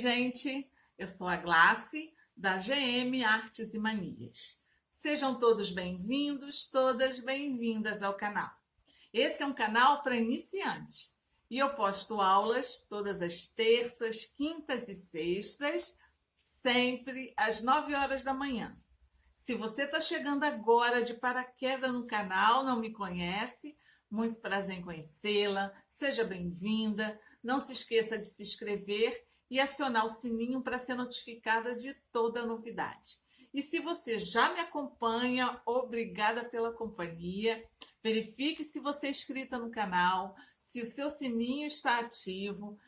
gente, eu sou a Glace, da GM Artes e Manias. Sejam todos bem-vindos, todas bem-vindas ao canal. Esse é um canal para iniciante e eu posto aulas todas as terças, quintas e sextas, sempre às 9 horas da manhã. Se você está chegando agora de paraquedas no canal, não me conhece, muito prazer em conhecê-la, seja bem-vinda. Não se esqueça de se inscrever e acionar o sininho para ser notificada de toda novidade. E se você já me acompanha, obrigada pela companhia. Verifique se você é inscrita no canal, se o seu sininho está ativo.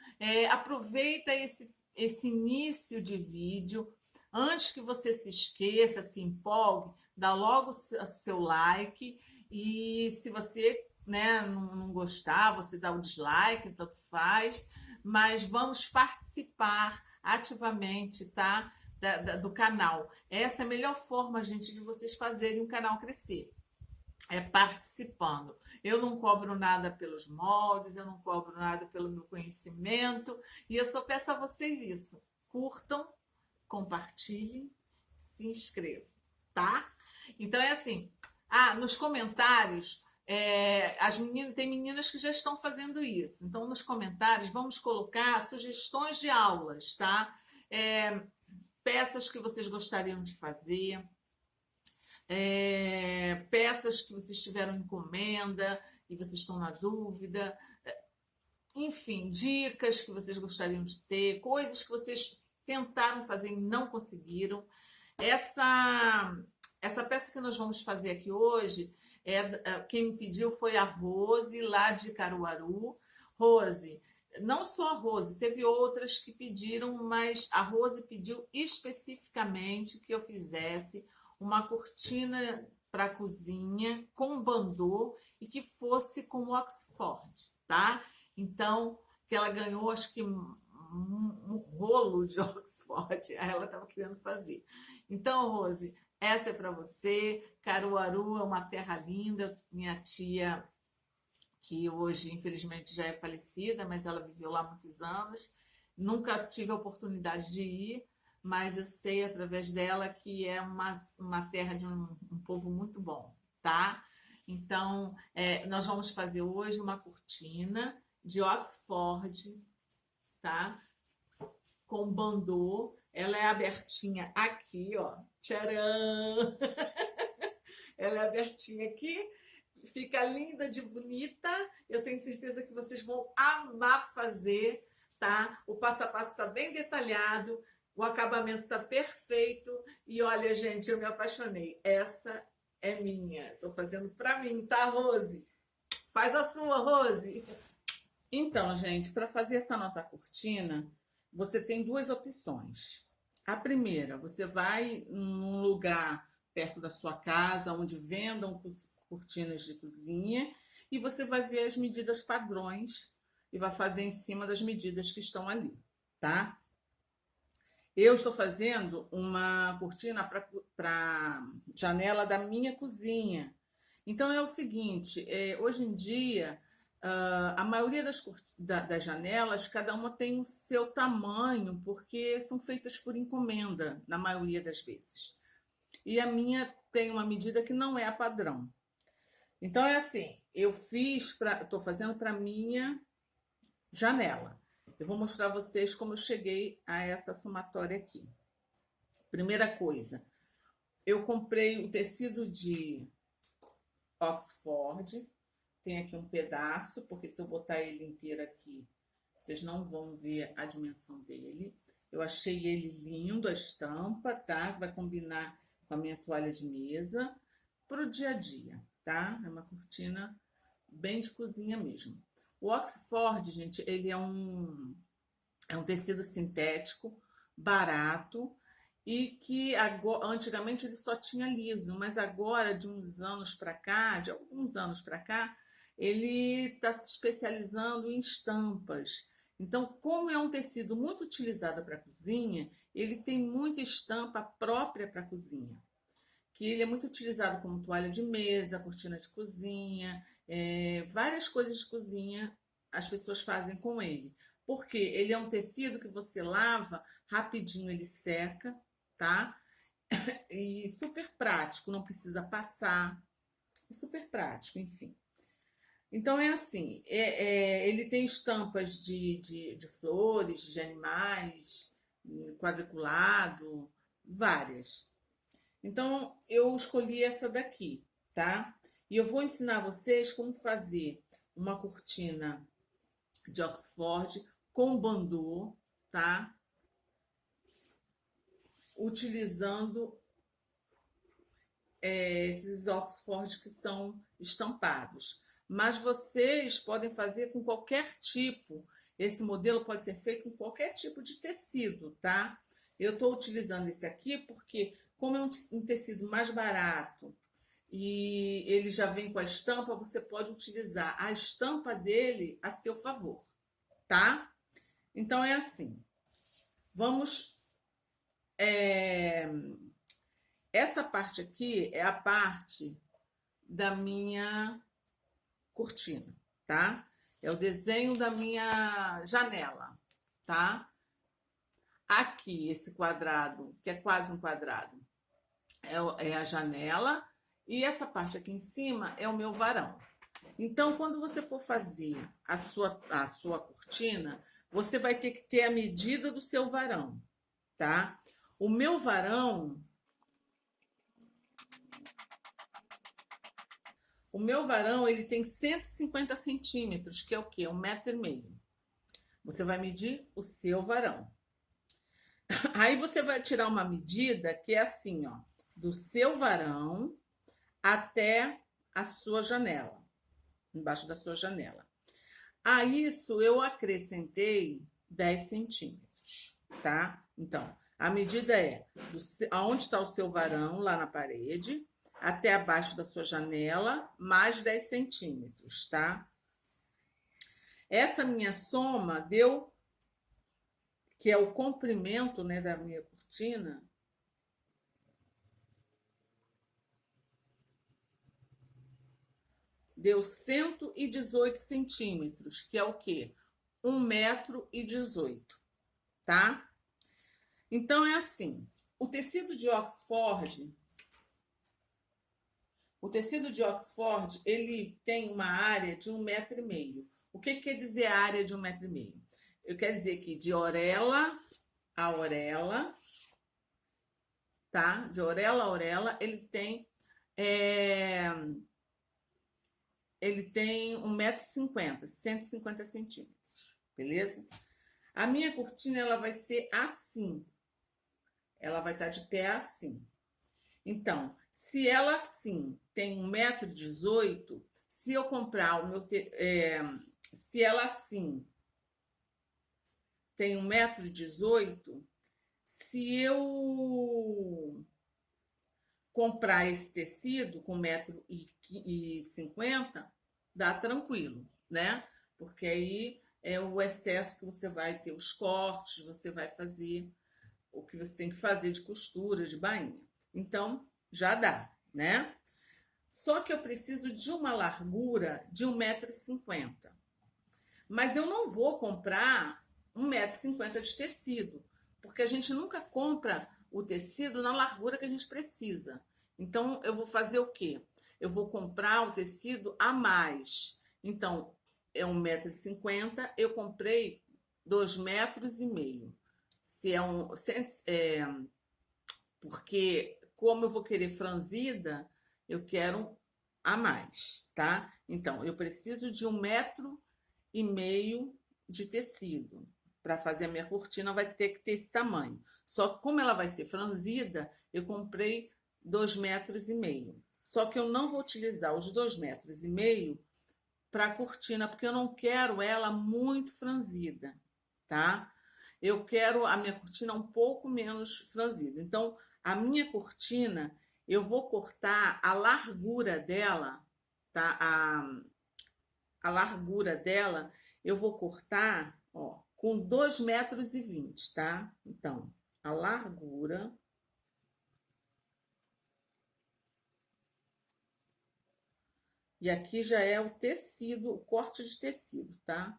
Aproveita esse início de vídeo. Antes que você se esqueça, se empolgue, dá logo o seu like. E se você não gostar, você dá o dislike, tanto faz. Mas vamos participar ativamente, tá? Do canal. Essa é a melhor forma, gente, de vocês fazerem o canal crescer. É participando. Eu não cobro nada pelos moldes, eu não cobro nada pelo meu conhecimento. E eu só peço a vocês isso. Curtam, compartilhem, se inscrevam, tá? Então é assim. Nos comentários, tem meninas que já estão fazendo isso. Então, nos comentários, vamos colocar sugestões de aulas, tá? Peças que vocês gostariam de fazer, peças que vocês tiveram encomenda e vocês estão na dúvida, enfim, dicas que vocês gostariam de ter, coisas que vocês tentaram fazer e não conseguiram. Essa peça que nós vamos fazer aqui hoje, quem me pediu foi a Rose, lá de Caruaru. Rose, não só a Rose, teve outras que pediram, mas a Rose pediu especificamente que eu fizesse uma cortina para a cozinha com bandô e que fosse com Oxford, tá? Então, que ela ganhou, acho que um rolo de Oxford, ela estava querendo fazer. Então, Rose, essa é para você. Caruaru é uma terra linda. Minha tia, que hoje infelizmente já é falecida, mas ela viveu lá muitos anos. Nunca tive a oportunidade de ir, mas eu sei através dela que é uma terra de um povo muito bom, tá? Então, nós vamos fazer hoje uma cortina de Oxford, tá? Com bandô. Ela é abertinha aqui, ó. Tcharam! Ela é abertinha aqui. Fica linda de bonita. Eu tenho certeza que vocês vão amar fazer, tá? O passo a passo está bem detalhado. O acabamento está perfeito. E olha, gente, eu me apaixonei. Essa é minha. Estou fazendo para mim, tá, Rose? Faz a sua, Rose. Então, gente, para fazer essa nossa cortina, você tem duas opções. A primeira, você vai num lugar perto da sua casa, onde vendam cortinas de cozinha, e você vai ver as medidas padrões e vai fazer em cima das medidas que estão ali, tá? Eu estou fazendo uma cortina para janela da minha cozinha. Então é o seguinte, hoje em dia, a maioria das janelas, cada uma tem o seu tamanho, porque são feitas por encomenda, na maioria das vezes. E a minha tem uma medida que não é a padrão. Então é assim, estou fazendo para minha janela. Eu vou mostrar a vocês como eu cheguei a essa somatória aqui. Primeira coisa, eu comprei o tecido de Oxford. Tem aqui um pedaço, porque se eu botar ele inteiro aqui, vocês não vão ver a dimensão dele. Eu achei ele lindo, a estampa, tá? Vai combinar com a minha toalha de mesa para o dia a dia, tá? É uma cortina bem de cozinha mesmo. O Oxford, gente, ele é um tecido sintético, barato, e que antigamente ele só tinha liso, mas agora, de alguns anos para cá, ele está se especializando em estampas. Então, como é um tecido muito utilizado para a cozinha, ele tem muita estampa própria para a cozinha. Que ele é muito utilizado como toalha de mesa, cortina de cozinha, várias coisas de cozinha as pessoas fazem com ele. porque ele é um tecido que você lava rapidinho, ele seca, tá? E super prático, não precisa passar, é super prático, enfim. Então é assim, ele tem estampas de flores, de animais, quadriculado, várias. Então eu escolhi essa daqui, tá? E eu vou ensinar vocês como fazer uma cortina de Oxford com bandô, tá? Utilizando esses Oxford que são estampados. Mas vocês podem fazer com qualquer tipo. Esse modelo pode ser feito com qualquer tipo de tecido, tá? Eu estou utilizando esse aqui porque, como é um tecido mais barato e ele já vem com a estampa, você pode utilizar a estampa dele a seu favor, tá? Então é assim. Vamos. Essa parte aqui é a parte da minha cortina, tá? É o desenho da minha janela, tá? Aqui, esse quadrado, que é quase um quadrado, é a janela, e essa parte aqui em cima é o meu varão. Então, quando você for fazer a sua cortina, você vai ter que ter a medida do seu varão, tá? O meu varão, ele tem 150 centímetros, que é o quê? 1,5 m. Você vai medir o seu varão. Aí você vai tirar uma medida que é assim, ó, do seu varão até a sua janela, embaixo da sua janela. A isso eu acrescentei 10 centímetros, tá? Então, a medida é aonde está o seu varão, lá na parede, até abaixo da sua janela, mais 10 centímetros, tá? Essa minha soma deu, que é o comprimento, né, da minha cortina, deu 118 centímetros, que é o quê? 1,18 m, tá? Então é assim, o tecido de Oxford, ele tem uma área de 1,5 m. O que quer dizer a área de 1,5 m? Eu quero dizer que de orelha a orelha, tá? De orelha a orelha, ele tem 1,50 m, 150 centímetros, beleza? A minha cortina, ela vai ser assim. Ela vai estar de pé assim. Então, se ela assim tem 1,18 m, se eu comprar o meu... se ela assim tem 1,18 m, se eu comprar esse tecido com 1,50 m, dá tranquilo, né? Porque aí é o excesso que você vai ter, os cortes, você vai fazer o que você tem que fazer de costura, de bainha. Então, já dá, né? Só que eu preciso de uma largura de 1,50 m. Mas eu não vou comprar 1,50 m de tecido, porque a gente nunca compra o tecido na largura que a gente precisa. Então, eu vou fazer o quê? Eu vou comprar o tecido a mais. Então, é 1,50 m, eu comprei 2,5 m. Porque como eu vou querer franzida, eu quero a mais, tá? Então, eu preciso de 1,5 m de tecido. Para fazer a minha cortina, vai ter que ter esse tamanho. Só que como ela vai ser franzida, eu comprei 2,5 m. Só que eu não vou utilizar os 2,5 m para a cortina, porque eu não quero ela muito franzida, tá? Eu quero a minha cortina um pouco menos franzida. Então, a minha cortina, eu vou cortar a largura dela, tá? A largura dela, eu vou cortar, ó, com 2,20 m, tá? Então, a largura. E aqui já é o tecido, o corte de tecido, tá?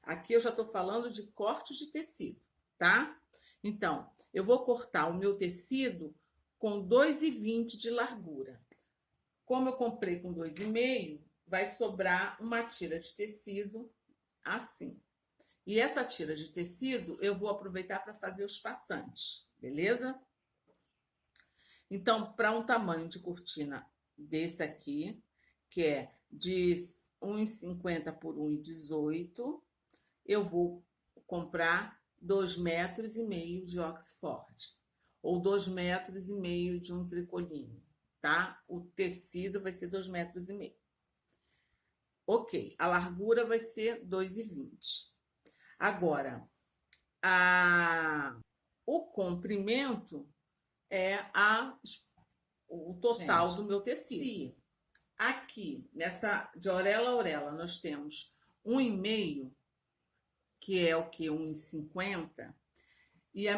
Aqui eu já estou falando de corte de tecido, tá? Então, eu vou cortar o meu tecido com 2,20 de largura. Como eu comprei com 2,5, vai sobrar uma tira de tecido assim. E essa tira de tecido eu vou aproveitar para fazer os passantes, beleza? Então, para um tamanho de cortina desse aqui, que é de 1,50 por 1,18, eu vou comprar 2,5 metros de Oxford, ou 2,5 metros de um tricoline, tá? O tecido vai ser 2,5 metros. Ok, a largura vai ser 2,20. Agora, o comprimento é o total do meu tecido. Se aqui, nessa de orelha a orelha, nós temos 1,5, que é o que? 1,50, e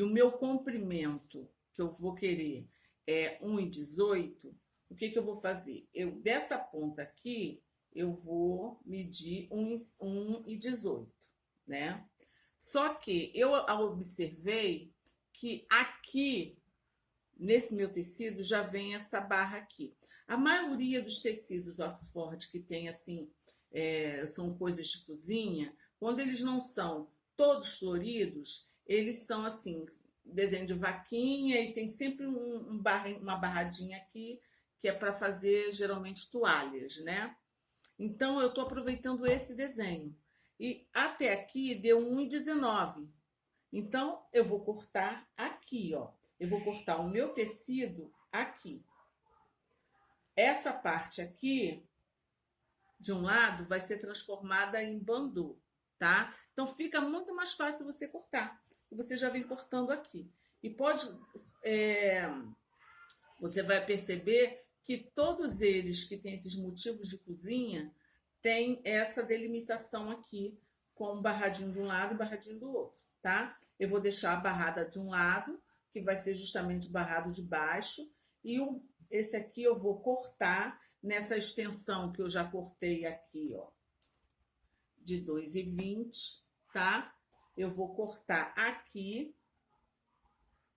o meu comprimento que eu vou querer é 1,18, o que eu vou fazer? Dessa ponta aqui, eu vou medir 1,18, né? Só que eu observei que aqui, nesse meu tecido, já vem essa barra aqui. A maioria dos tecidos Oxford que tem assim, são coisas de cozinha, quando eles não são todos floridos, eles são assim, desenho de vaquinha, e tem sempre uma barradinha aqui, que é para fazer geralmente toalhas, né? Então eu estou aproveitando esse desenho. E até aqui deu 1,19. Então eu vou cortar aqui, ó. Eu vou cortar o meu tecido aqui. Essa parte aqui, de um lado, vai ser transformada em bandu, tá? Então fica muito mais fácil você cortar. Você já vem cortando aqui. E você vai perceber que todos eles que têm esses motivos de cozinha têm essa delimitação aqui, com barradinho de um lado e barradinho do outro, tá? Eu vou deixar a barrada de um lado, que vai ser justamente o barrado de baixo, e esse aqui eu vou cortar nessa extensão que eu já cortei aqui, ó, de 2,20, tá? Eu vou cortar aqui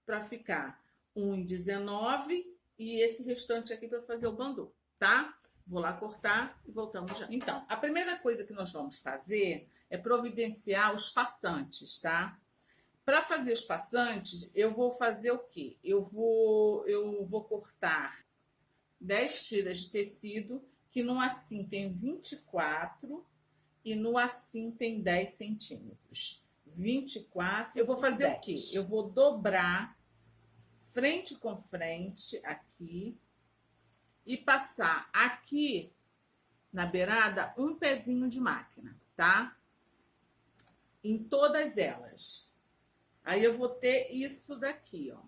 para ficar 1,19 e esse restante aqui para fazer o bandu, tá? Vou lá cortar e voltamos já. Então, a primeira coisa que nós vamos fazer é providenciar os passantes, tá? Para fazer os passantes, eu vou fazer o quê? Eu vou cortar 10 tiras de tecido, que no assim tem 24 e no assim tem 10 centímetros. 24. Eu vou fazer 10. O quê? Eu vou dobrar frente com frente aqui e passar aqui na beirada um pezinho de máquina, tá? Em todas elas. Aí eu vou ter isso daqui, ó.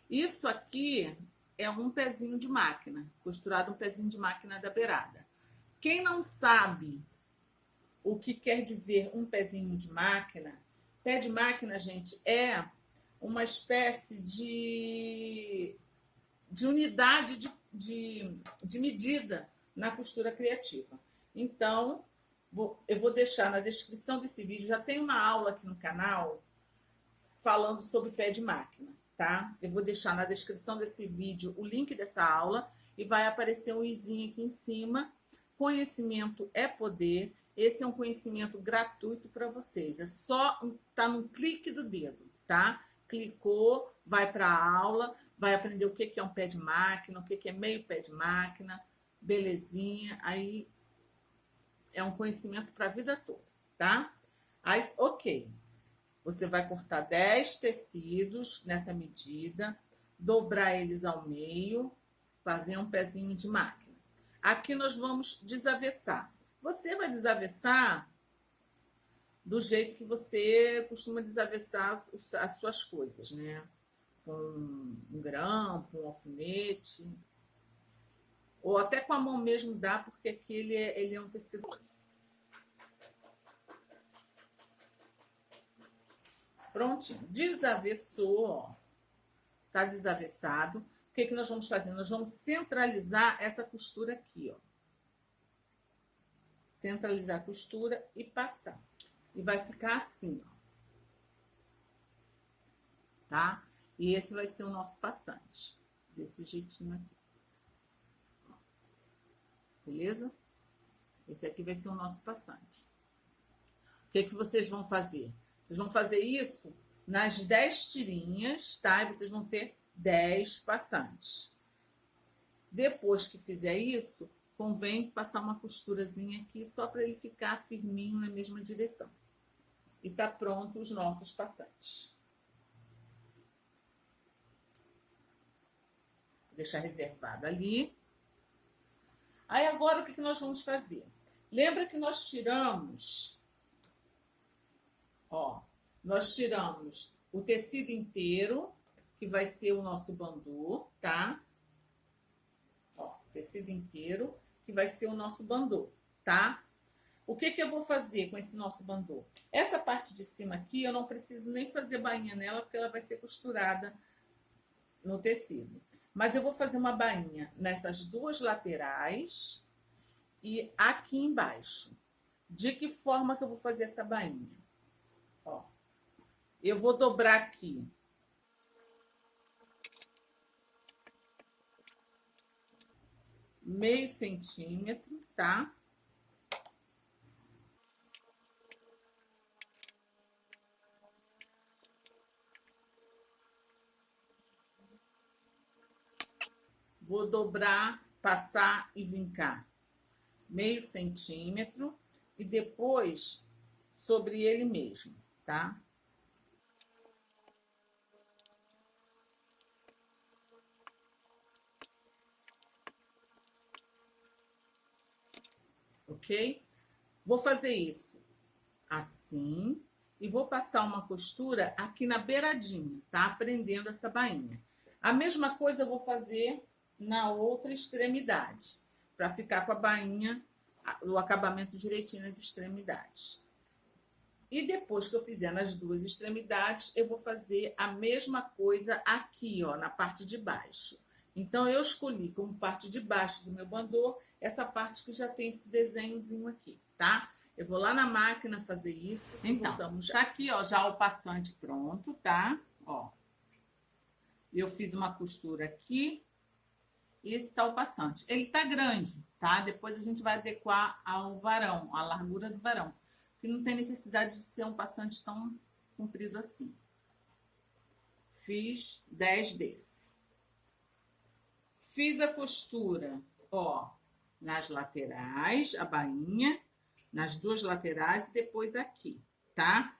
Isso aqui é um pezinho de máquina, costurado um pezinho de máquina da beirada. Quem não sabe o que quer dizer um pezinho de máquina, pé de máquina, gente, é uma espécie de unidade de medida na costura criativa. Então, eu vou deixar na descrição desse vídeo, já tem uma aula aqui no canal falando sobre pé de máquina, tá? Eu vou deixar na descrição desse vídeo o link dessa aula e vai aparecer um izinho aqui em cima. Conhecimento é poder. Esse é um conhecimento gratuito para vocês. É só tá no clique do dedo, tá? Clicou, vai para a aula, vai aprender o que é um pé de máquina, o que é meio pé de máquina, belezinha. Aí é um conhecimento para a vida toda, tá? Aí, ok. Você vai cortar 10 tecidos nessa medida, dobrar eles ao meio, fazer um pezinho de máquina. Aqui nós vamos desavessar. Você vai desavessar do jeito que você costuma desavessar as suas coisas, né? Com um grampo, um alfinete, ou até com a mão mesmo dá, porque aqui ele é um tecido. Prontinho, desavessou, ó. Tá desavessado. o que nós vamos fazer? Nós vamos centralizar essa costura aqui, ó. Centralizar a costura e passar. E vai ficar assim, ó. Tá? E esse vai ser o nosso passante. Desse jeitinho aqui. Beleza? Esse aqui vai ser o nosso passante. O que vocês vão fazer? Vocês vão fazer isso nas 10 tirinhas, tá? E vocês vão ter 10 passantes. Depois que fizer isso, convém passar uma costurazinha aqui só para ele ficar firminho na mesma direção. E tá pronto os nossos passantes. Vou deixar reservado ali. Aí agora o que nós vamos fazer? Lembra que nós tiramos, ó, nós tiramos o tecido inteiro, que vai ser o nosso bandô, tá? Ó, tecido inteiro, que vai ser o nosso bandô, tá? O que eu vou fazer com esse nosso bandô? Essa parte de cima aqui, eu não preciso nem fazer bainha nela, porque ela vai ser costurada no tecido. Mas eu vou fazer uma bainha nessas duas laterais e aqui embaixo. De que forma que eu vou fazer essa bainha? Ó, eu vou dobrar aqui meio centímetro, tá? Vou dobrar, passar e vincar meio centímetro e depois sobre ele mesmo, tá? Ok? Vou fazer isso assim e vou passar uma costura aqui na beiradinha, tá? Prendendo essa bainha. A mesma coisa eu vou fazer na outra extremidade, para ficar com a bainha, o acabamento direitinho nas extremidades. E depois que eu fizer nas duas extremidades, eu vou fazer a mesma coisa aqui, ó, na parte de baixo. Então, eu escolhi como parte de baixo do meu bandô, essa parte que já tem esse desenhozinho aqui, tá? Eu vou lá na máquina fazer isso. Então, tá aqui, ó, já o passante pronto, tá? Ó. Eu fiz uma costura aqui. E esse tá o passante. Ele tá grande, tá? Depois a gente vai adequar ao varão, à largura do varão. Que não tem necessidade de ser um passante tão comprido assim. Fiz 10 desse. Fiz a costura, ó, nas laterais, a bainha, nas duas laterais e depois aqui, tá?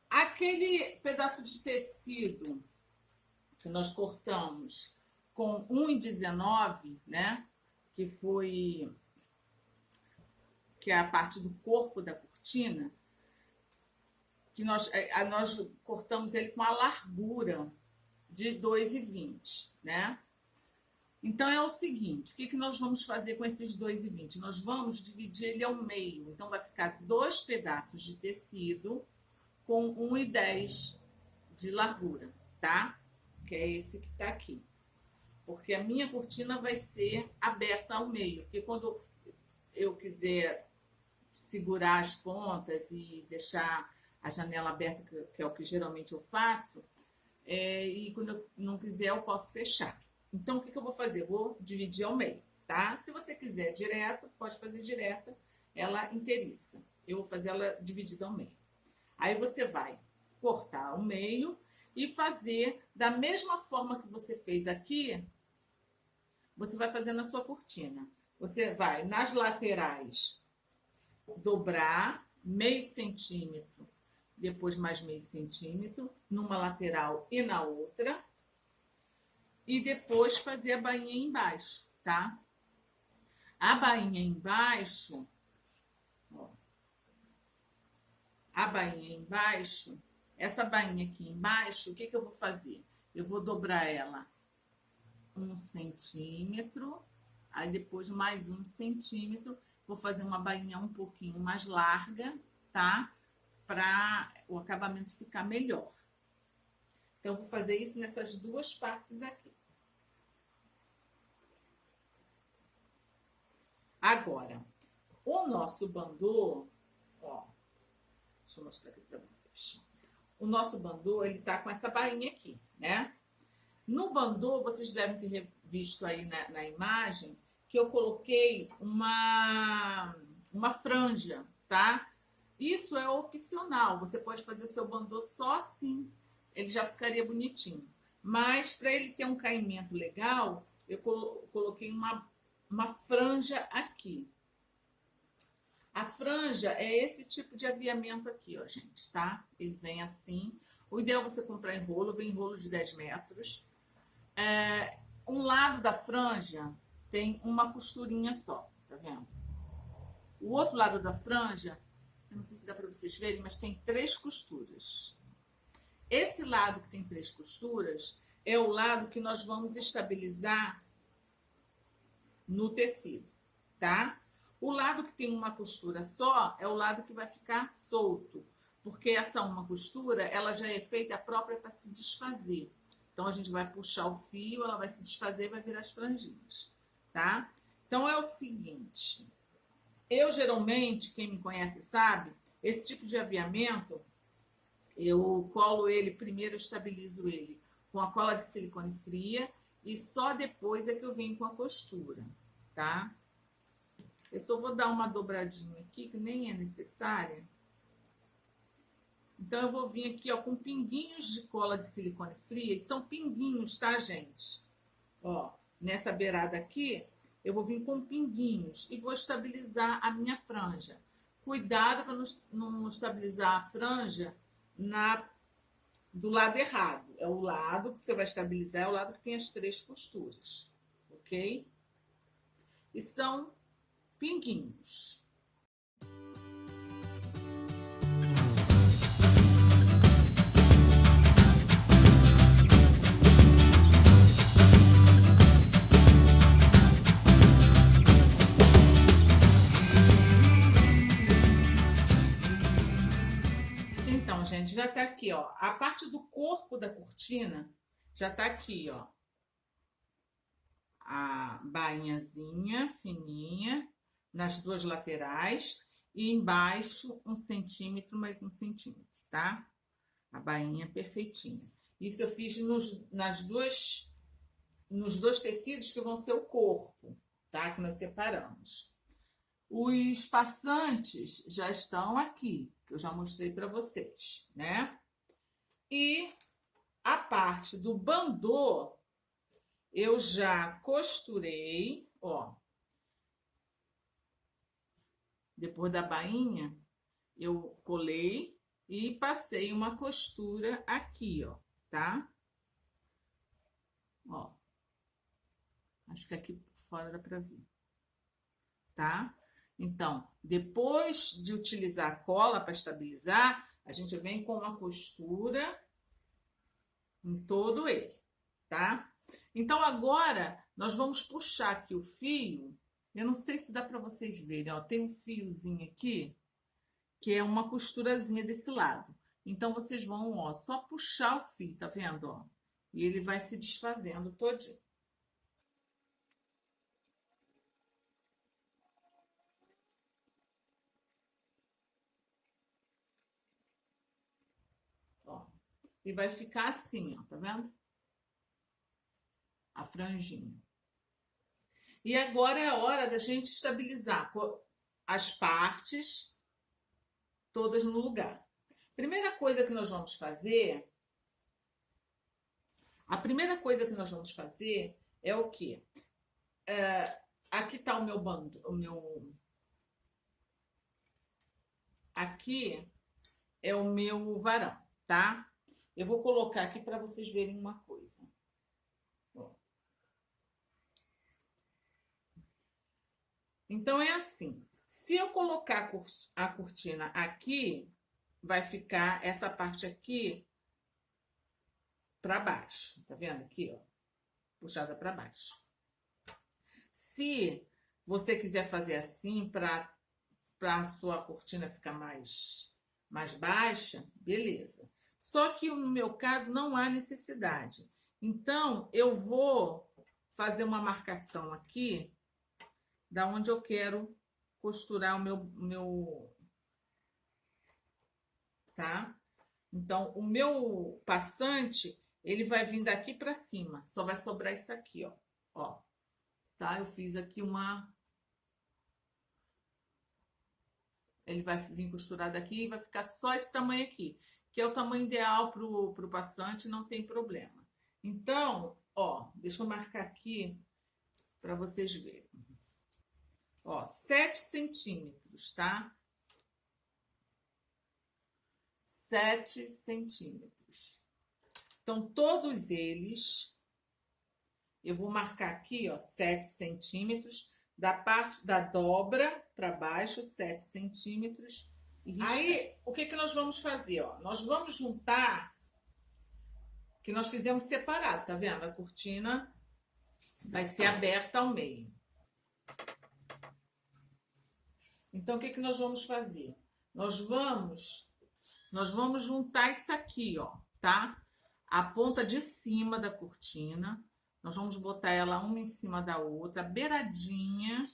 Aquele pedaço de tecido que nós cortamos com 1,19, né? Que é a parte do corpo da cortina, que nós cortamos ele com a largura de 2,20, né? Então, é o seguinte, o que nós vamos fazer com esses 2,20? Nós vamos dividir ele ao meio. Então, vai ficar 2 pedaços de tecido com 1,10 de largura, tá? Que é esse que tá aqui. Porque a minha cortina vai ser aberta ao meio. Porque quando eu quiser segurar as pontas e deixar a janela aberta, que é o que geralmente eu faço, e quando eu não quiser, eu posso fechar. Então, o que eu vou fazer? Eu vou dividir ao meio, tá? Se você quiser direto, pode fazer direta, ela inteiriça. Eu vou fazer ela dividida ao meio. Aí você vai cortar ao meio e fazer da mesma forma que você fez aqui, você vai fazer na sua cortina. Você vai nas laterais dobrar meio centímetro, depois mais meio centímetro, numa lateral e na outra, e depois fazer a bainha embaixo, tá? A bainha embaixo, ó, a bainha embaixo, essa bainha aqui embaixo, o que eu vou fazer? Eu vou dobrar ela 1 centímetro, aí depois mais 1 centímetro, vou fazer uma bainha um pouquinho mais larga, tá? Para o acabamento ficar melhor. Então, eu vou fazer isso nessas duas partes aqui. Agora, o nosso bandô, ó, deixa eu mostrar aqui para vocês. O nosso bandô, ele tá com essa bainha aqui, né? No bandô, vocês devem ter visto aí na imagem que eu coloquei uma franja, tá? Isso é opcional, você pode fazer seu bandô só assim, ele já ficaria bonitinho. Mas para ele ter um caimento legal, eu coloquei uma franja aqui. A franja é esse tipo de aviamento aqui, ó, gente, tá? Ele vem assim. O ideal é você comprar em rolo, vem em rolo de 10 metros. Um lado da franja tem uma costurinha só, tá vendo? O outro lado da franja, eu não sei se dá para vocês verem, mas tem 3 costuras. Esse lado que tem 3 costuras é o lado que nós vamos estabilizar no tecido, tá? O lado que tem uma costura só é o lado que vai ficar solto, porque essa uma costura, ela já é feita própria para se desfazer. Então, a gente vai puxar o fio, ela vai se desfazer e vai virar as franjinhas, tá? Então, é o seguinte, eu geralmente, quem me conhece sabe, esse tipo de aviamento, eu colo ele, primeiro eu estabilizo ele com a cola de silicone fria e só depois é que eu venho com a costura, tá? Eu só vou dar uma dobradinha aqui, que nem é necessária. Então, eu vou vir aqui, ó, com pinguinhos de cola de silicone fria. Eles são pinguinhos, tá, gente? Ó, nessa beirada aqui, eu vou vir com pinguinhos e vou estabilizar a minha franja. Cuidado para não estabilizar a franja do lado errado. É o lado que você vai estabilizar, é o lado que tem as 3 costuras, ok? E são pinguinhos. Então, gente, já tá aqui, ó. A parte do corpo da cortina já tá aqui, ó. A bainhazinha fininha nas 2 laterais e embaixo 1 centímetro mais 1 centímetro, tá? A bainha perfeitinha. Isso eu fiz nos 2 tecidos que vão ser o corpo, tá? Que nós separamos. Os passantes já estão aqui, que eu já mostrei para vocês, né? E a parte do bandô, eu já costurei, ó. Depois da bainha, eu colei e passei uma costura aqui, ó, tá? Ó. Acho que aqui fora dá para ver, tá? Então, depois de utilizar a cola para estabilizar, a gente vem com uma costura em todo ele, tá? Então, agora, nós vamos puxar aqui o fio. Eu não sei se dá para vocês verem, ó. Tem um fiozinho aqui, que é uma costurazinha desse lado. Então, vocês vão, ó, só puxar o fio, tá vendo, ó? E ele vai se desfazendo todinho. Ó. E vai ficar assim, ó, tá vendo? A franjinha. E agora é a hora da gente estabilizar as partes todas no lugar. Primeira coisa que nós vamos fazer, é o quê? Aqui tá o meu bando, aqui é o meu varão, tá? Eu vou colocar aqui para vocês verem uma coisa. Então, é assim. Se eu colocar a cortina aqui, vai ficar essa parte aqui para baixo. Tá vendo aqui, ó? Puxada para baixo. Se você quiser fazer assim, para a sua cortina ficar mais baixa, beleza. Só que no meu caso não há necessidade. Então, eu vou fazer uma marcação aqui da onde eu quero costurar o meu, tá? Então, o meu passante, ele vai vir daqui para cima, só vai sobrar isso aqui, ó, tá? Eu fiz aqui ele vai vir costurado aqui e vai ficar só esse tamanho aqui, que é o tamanho ideal pro passante, não tem problema. Então, ó, deixa eu marcar aqui para vocês verem. Ó, 7 centímetros, tá? 7 centímetros. Então, todos eles, eu vou marcar aqui, ó, 7 centímetros, da parte da dobra para baixo, 7 centímetros. Aí, o que nós vamos fazer, ó? Nós vamos juntar, que nós fizemos separado, tá vendo? A cortina vai ser aberta ao meio. Então, o que nós vamos fazer? Nós vamos juntar isso aqui, ó, tá? A ponta de cima da cortina, nós vamos botar ela uma em cima da outra, beiradinha,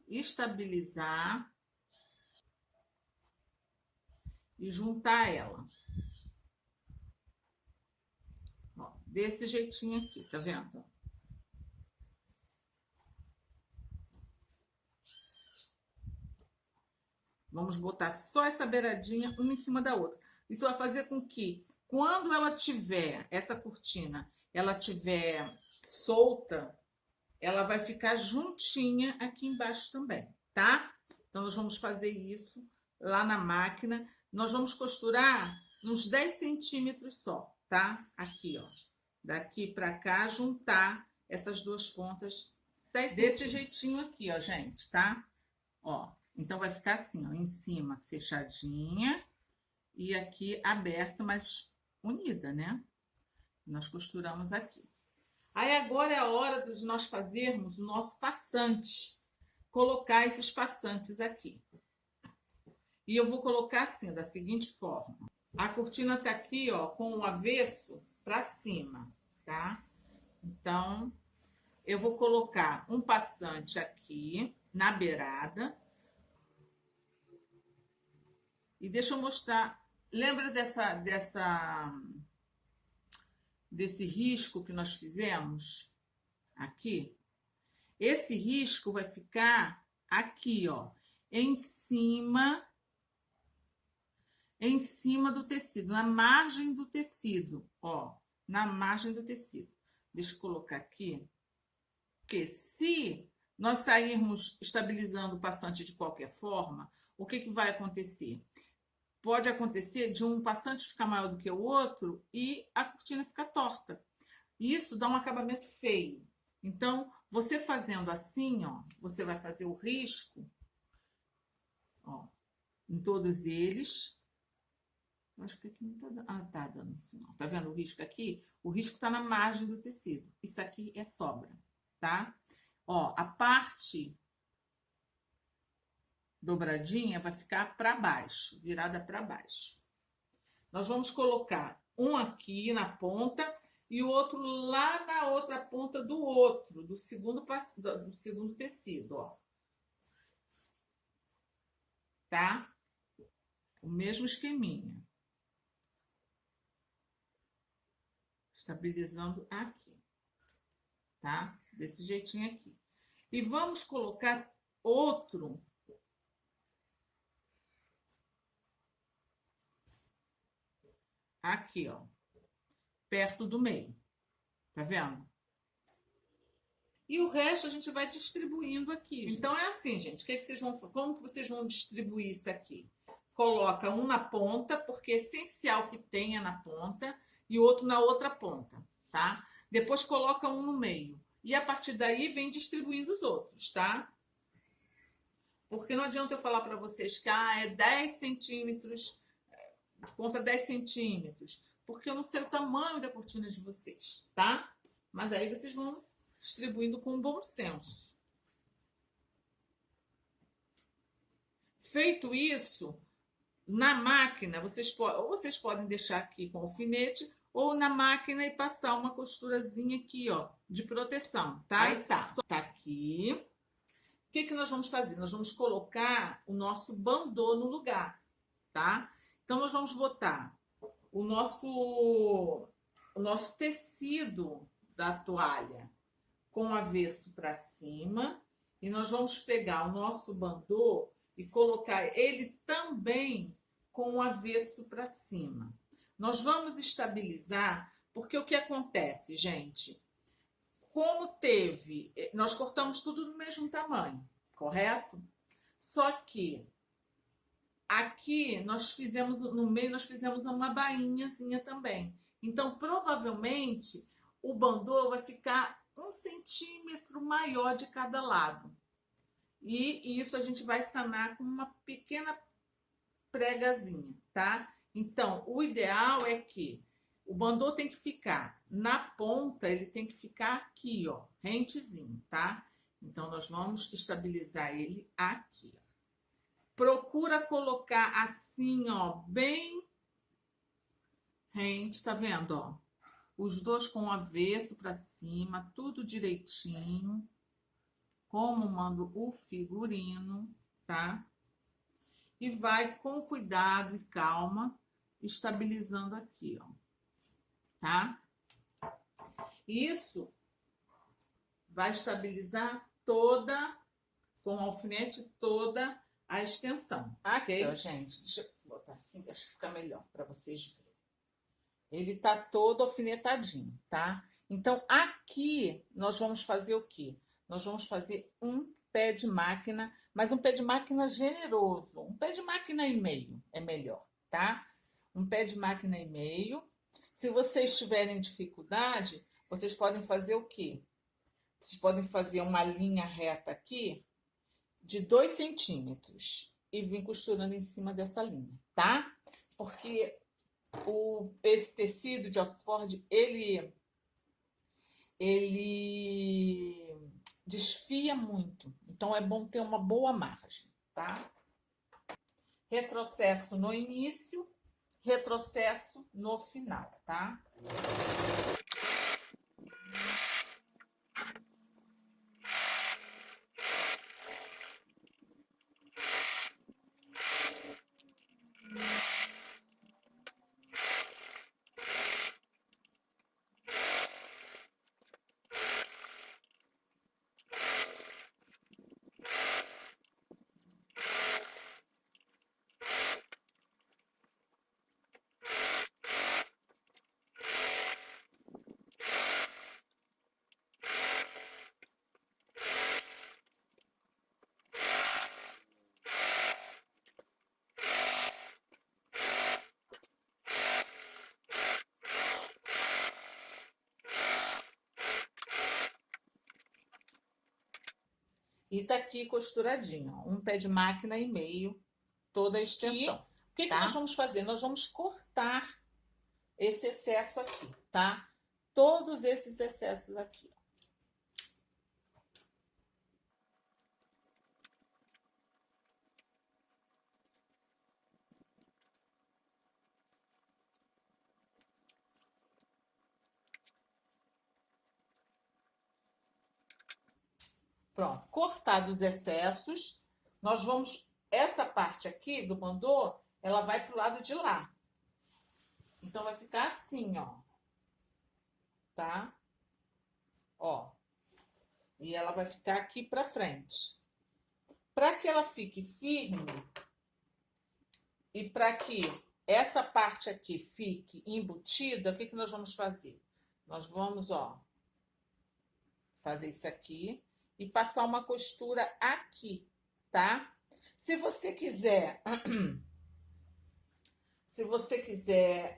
estabilizar e juntar ela. Ó, desse jeitinho aqui, tá vendo? Vamos botar só essa beiradinha uma em cima da outra. Isso vai fazer com que, quando ela tiver, essa cortina, ela tiver solta, ela vai ficar juntinha aqui embaixo também, tá? Então, nós vamos fazer isso lá na máquina. Nós vamos costurar uns 10 centímetros só, tá? Aqui, ó. Daqui pra cá, juntar essas duas pontas desse jeitinho aqui, ó, gente, tá? Ó. Então, vai ficar assim, ó, em cima fechadinha e aqui aberta, mas unida, né? Nós costuramos aqui. Aí, agora é a hora de nós fazermos o nosso passante. Colocar esses passantes aqui. E eu vou colocar assim, da seguinte forma. A cortina tá aqui, ó, com o avesso para cima, tá? Então, eu vou colocar um passante aqui na beirada. E deixa eu mostrar, lembra desse risco que nós fizemos aqui? Esse risco vai ficar aqui, ó, em cima do tecido, na margem do tecido, ó, na margem do tecido. Deixa eu colocar aqui, porque se nós sairmos estabilizando o passante de qualquer forma, o que vai acontecer? Pode acontecer de um passante ficar maior do que o outro e a cortina ficar torta. Isso dá um acabamento feio. Então, você fazendo assim, ó, você vai fazer o risco, ó, em todos eles. Eu acho que aqui não tá dando. Ah, tá dando sinal. Tá vendo o risco aqui? O risco tá na margem do tecido. Isso aqui é sobra, tá? Ó, a parte dobradinha vai ficar para baixo, virada para baixo. Nós vamos colocar um aqui na ponta e o outro lá na outra ponta do segundo tecido, ó. Tá? O mesmo esqueminha. Estabilizando aqui, tá? Desse jeitinho aqui. E vamos colocar outro aqui, ó, perto do meio, tá vendo? E o resto a gente vai distribuindo aqui. Gente. Então, é assim, gente, como que vocês vão distribuir isso aqui? Coloca um na ponta, porque é essencial que tenha na ponta, e o outro na outra ponta, tá? Depois coloca um no meio. E a partir daí vem distribuindo os outros, tá? Porque não adianta eu falar para vocês que é 10 centímetros, ponta 10 centímetros, porque eu não sei o tamanho da cortina de vocês, tá? Mas aí vocês vão distribuindo com bom senso. Feito isso, na máquina, vocês podem deixar aqui com alfinete, ou na máquina e passar uma costurazinha aqui, ó, de proteção, tá? Aí tá, tá aqui. O que que nós vamos fazer? Nós vamos colocar o nosso bandô no lugar, tá? Então, nós vamos botar o nosso tecido da toalha com o avesso para cima e nós vamos pegar o nosso bandô e colocar ele também com o avesso para cima. Nós vamos estabilizar, porque o que acontece, gente? Como nós cortamos tudo do mesmo tamanho, correto? Só que aqui nós fizemos, no meio nós fizemos uma bainhazinha também. Então, provavelmente, o bandô vai ficar 1 centímetro maior de cada lado. E isso a gente vai sanar com uma pequena pregazinha, tá? Então, o ideal é que o bandô tem que ficar na ponta, ele tem que ficar aqui, ó, rentezinho, tá? Então, nós vamos estabilizar ele aqui. Procura colocar assim, ó, bem rente, tá vendo, ó? Os dois com o avesso para cima, tudo direitinho, como manda o figurino, tá? E vai com cuidado e calma, estabilizando aqui, ó, tá? Isso vai estabilizar toda, com o alfinete, toda a extensão, ok? Ó, gente, deixa eu botar assim, acho que fica melhor para vocês verem. Ele tá todo alfinetadinho, tá? Então, aqui nós vamos fazer o quê? Nós vamos fazer um pé de máquina, mas um pé de máquina generoso. Um pé de máquina e meio é melhor, tá? Um pé de máquina e meio. Se vocês tiverem dificuldade, vocês podem fazer o quê? Vocês podem fazer uma linha reta aqui de 2 centímetros e vir costurando em cima dessa linha, tá? Porque esse tecido de Oxford, ele desfia muito. Então, é bom ter uma boa margem, tá? Retrocesso no início, retrocesso no final, tá? E tá aqui costuradinho, ó, um pé de máquina e meio, toda a extensão. O que que nós vamos fazer? Nós vamos cortar esse excesso aqui, tá? Todos esses excessos aqui. Pronto, cortados os excessos, nós vamos, essa parte aqui do bandô, ela vai pro lado de lá. Então, vai ficar assim, ó, tá? Ó, e ela vai ficar aqui pra frente. Para que ela fique firme e para que essa parte aqui fique embutida, o que que nós vamos fazer? Nós vamos, ó, fazer isso aqui e passar uma costura aqui, tá? Se você quiser,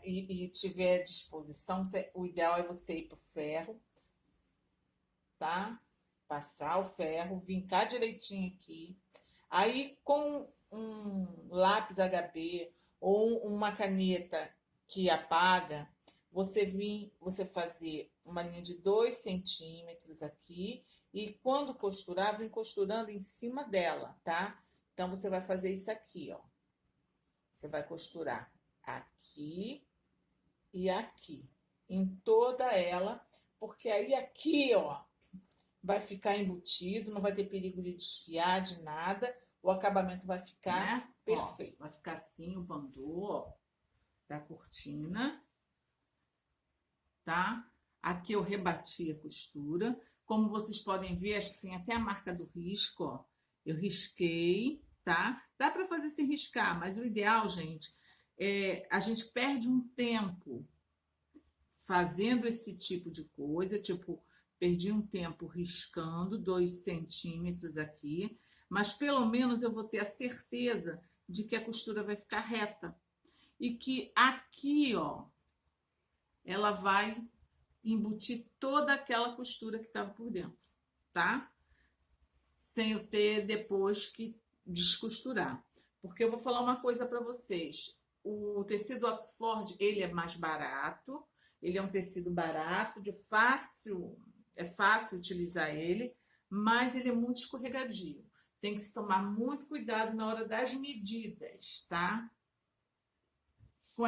e tiver disposição, o ideal é você ir pro ferro, tá? Passar o ferro, vincar direitinho aqui. Aí, com um lápis HB ou uma caneta que apaga, você fazer uma linha de 2 centímetros aqui e quando costurar, vem costurando em cima dela, tá? Então, você vai fazer isso aqui, ó. Você vai costurar aqui e aqui, em toda ela, porque aí aqui, ó, vai ficar embutido, não vai ter perigo de desfiar de nada, o acabamento vai ficar, né, perfeito. Ó, vai ficar assim o bandô, ó, da cortina, tá? Aqui eu rebati a costura. Como vocês podem ver, acho que tem até a marca do risco, ó. Eu risquei, tá? Dá para fazer sem riscar, mas o ideal, gente, a gente perde um tempo fazendo esse tipo de coisa, tipo, perdi um tempo riscando 2 centímetros aqui, mas pelo menos eu vou ter a certeza de que a costura vai ficar reta. E que aqui, ó, ela vai embutir toda aquela costura que estava por dentro, tá? Sem eu ter depois que descosturar. Porque eu vou falar uma coisa para vocês. O tecido Oxford, ele é mais barato, ele é um tecido barato, é fácil utilizar ele, mas ele é muito escorregadio. Tem que se tomar muito cuidado na hora das medidas, tá? Com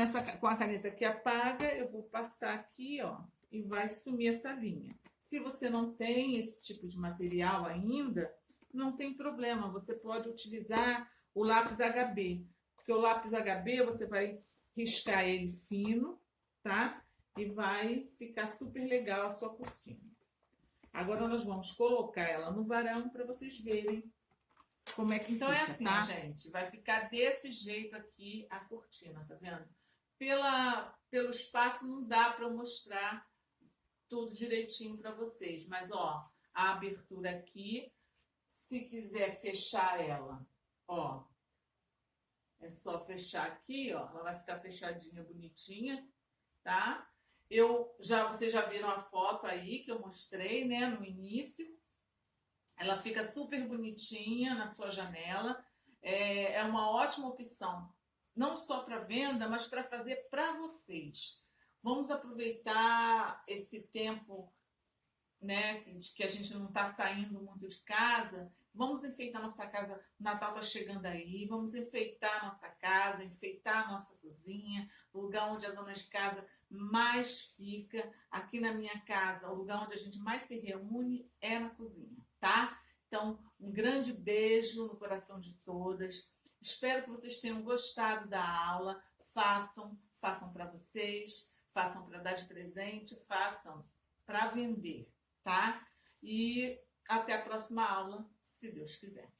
a caneta que apaga, eu vou passar aqui, ó, e vai sumir essa linha. Se você não tem esse tipo de material ainda, não tem problema, você pode utilizar o lápis HB, porque o lápis HB você vai riscar ele fino, tá? E vai ficar super legal a sua cortina. Agora nós vamos colocar ela no varão para vocês verem como é que então fica, é assim, tá? Gente, vai ficar desse jeito aqui a cortina, tá vendo? Pelo espaço não dá para mostrar tudo direitinho para vocês, mas ó, a abertura aqui, se quiser fechar ela, ó, é só fechar aqui, ó, ela vai ficar fechadinha, bonitinha, tá? Vocês já viram a foto aí que eu mostrei, né, no início. Ela fica super bonitinha na sua janela, é uma ótima opção, não só para venda, mas para fazer para vocês. Vamos aproveitar esse tempo, né, que a gente não está saindo muito de casa. Vamos enfeitar nossa casa, o Natal está chegando aí, vamos enfeitar nossa casa, enfeitar a nossa cozinha, o lugar onde a dona de casa mais fica. Aqui na minha casa, o lugar onde a gente mais se reúne é na cozinha, tá? Então, um grande beijo no coração de todas. Espero que vocês tenham gostado da aula. Façam para vocês, façam para dar de presente, façam para vender, tá? E até a próxima aula, se Deus quiser.